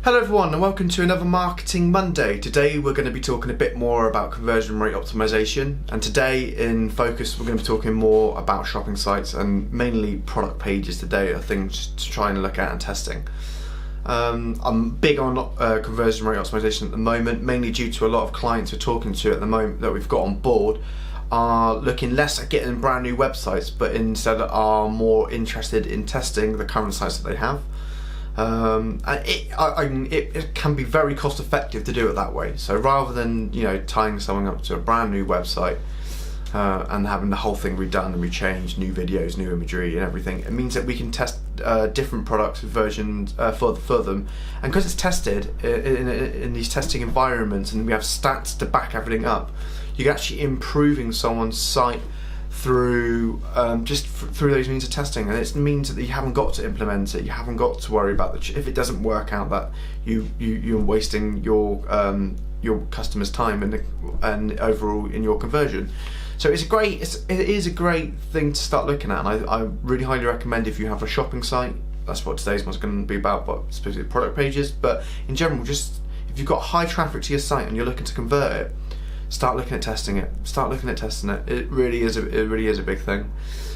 Hello everyone and welcome to another Marketing Monday. Today we're going to be talking a bit more about conversion rate optimization, and today in focus we're going to be talking more about shopping sites and mainly product pages today, are things to try and look at and testing. I'm big on conversion rate optimization at the moment, mainly due to a lot of clients we're talking to at the moment that we've got on board are looking less at getting brand new websites, but instead are more interested in testing the current sites that they have. It can be very cost effective to do it that way. So rather than tying someone up to a brand new website and having the whole thing redone and rechanged, new videos, new imagery and everything, it means that we can test different products versions for them, and because it's tested in these testing environments and we have stats to back everything up, you're actually improving someone's site through through those means of testing, and it means that you haven't got to implement it, you haven't got to worry about if it doesn't work out, that you're wasting your customers' time and overall in your conversion. So it is a great thing to start looking at, and I really highly recommend if you have a shopping site. That's what today's one's going to be about, but specifically product pages. But in general, just if you've got high traffic to your site and you're looking to convert it, start looking at testing it. Start looking at testing it. It really is a big thing.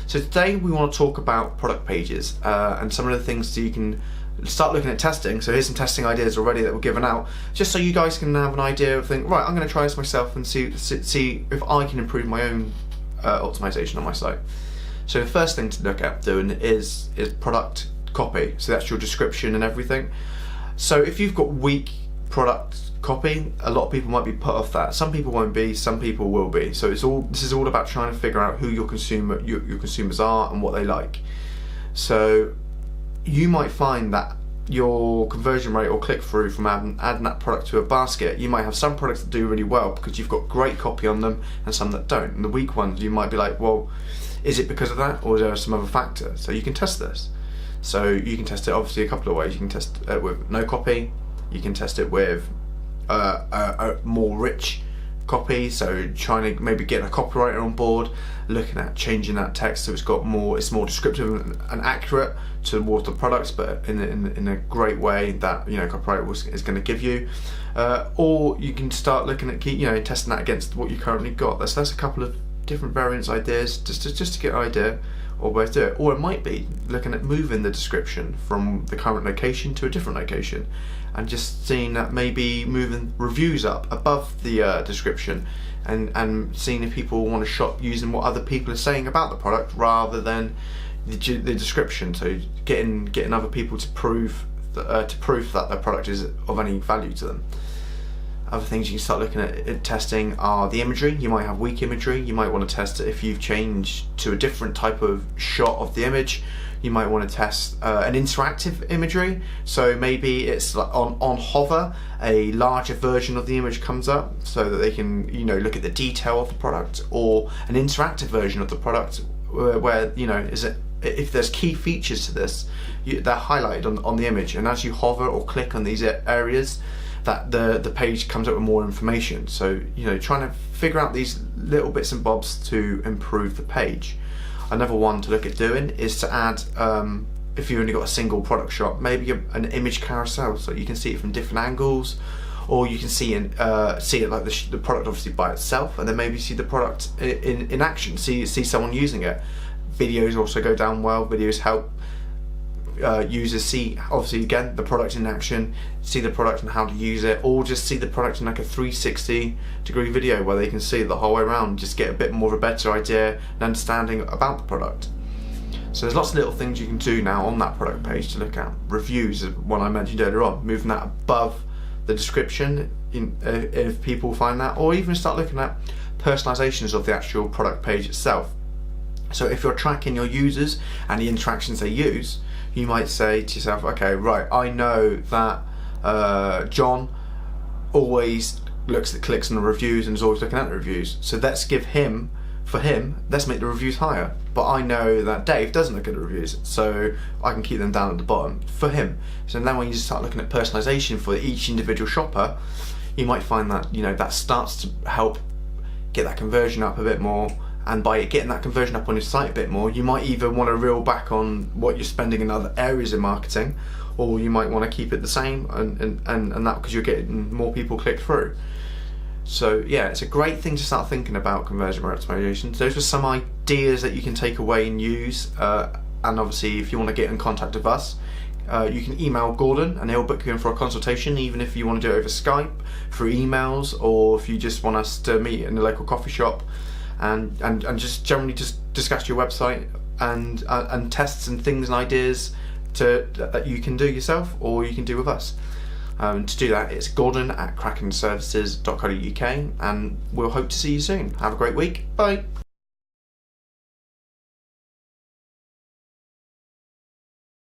So today we want to talk about product pages and some of the things that you can start looking at testing. So here's some testing ideas already that we're giving out, just so you guys can have an idea of think, right, I'm going to try this myself and see if I can improve my own optimization on my site. So the first thing to look at doing is product copy. So that's your description and everything. So if you've got weak product copy, a lot of people might be put off that. Some people won't be, some people will be. So this is all about trying to figure out who your consumers are and what they like. So you might find that your conversion rate or click through from adding that product to a basket, you might have some products that do really well because you've got great copy on them and some that don't. And the weak ones, you might be like, well, is it because of that or is there some other factor? So you can test this. So you can test it obviously a couple of ways. You can test it with no copy. You can test it with a more rich copy, so trying to maybe get a copywriter on board, looking at changing that text so it's more descriptive and accurate towards the products, but in a great way that copywriter is going to give you, or you can start looking at testing that against what you currently got. That's a couple of different variants ideas just to get an idea or where to do it. Or it might be looking at moving the description from the current location to a different location, and just seeing that maybe moving reviews up above the description, and seeing if people want to shop using what other people are saying about the product rather than the description. So getting other people to prove that their product is of any value to them. Other things you can start looking at testing are the imagery. You might have weak imagery. You might want to test it if you've changed to a different type of shot of the image. You might want to test an interactive imagery. So maybe it's like on hover, a larger version of the image comes up so that they can look at the detail of the product, or an interactive version of the product where if there's key features to this, they're highlighted on the image, and as you hover or click on these areas, that the page comes up with more information. So trying to figure out these little bits and bobs to improve the page. Another one to look at doing is to add, if you've only got a single product shot, maybe an image carousel, so you can see it from different angles, or you can see it like the product obviously by itself, and then maybe see the product in action, see someone using it. Videos also go down well. Videos help users see, obviously, again, the product in action, see the product and how to use it, or just see the product in like a 360-degree video where they can see it the whole way around, just get a bit more of a better idea and understanding about the product. So there's lots of little things you can do now on that product page to look at. Reviews is one I mentioned earlier on, moving that above the description if people find that, or even start looking at personalizations of the actual product page itself. So if you're tracking your users and the interactions they use, you might say to yourself, okay, right, I know that John always looks at clicks on the reviews and is always looking at the reviews. So let's make the reviews higher. But I know that Dave doesn't look at the reviews, so I can keep them down at the bottom for him. So then when you start looking at personalization for each individual shopper, you might find that that starts to help get that conversion up a bit more. And by getting that conversion up on your site a bit more, you might even want to reel back on what you're spending in other areas of marketing, or you might want to keep it the same, and that because you're getting more people click through. So yeah, it's a great thing to start thinking about conversion rate optimization. Those are some ideas that you can take away and use. And obviously, if you want to get in contact with us, you can email Gordon and he'll book you in for a consultation, even if you want to do it over Skype, through emails, or if you just want us to meet in the local coffee shop and just generally just discuss your website and tests and things and ideas that you can do yourself or you can do with us. To do that, it's Gordon@krakenservices.co.uk, and we'll hope to see you soon. Have a great week. Bye.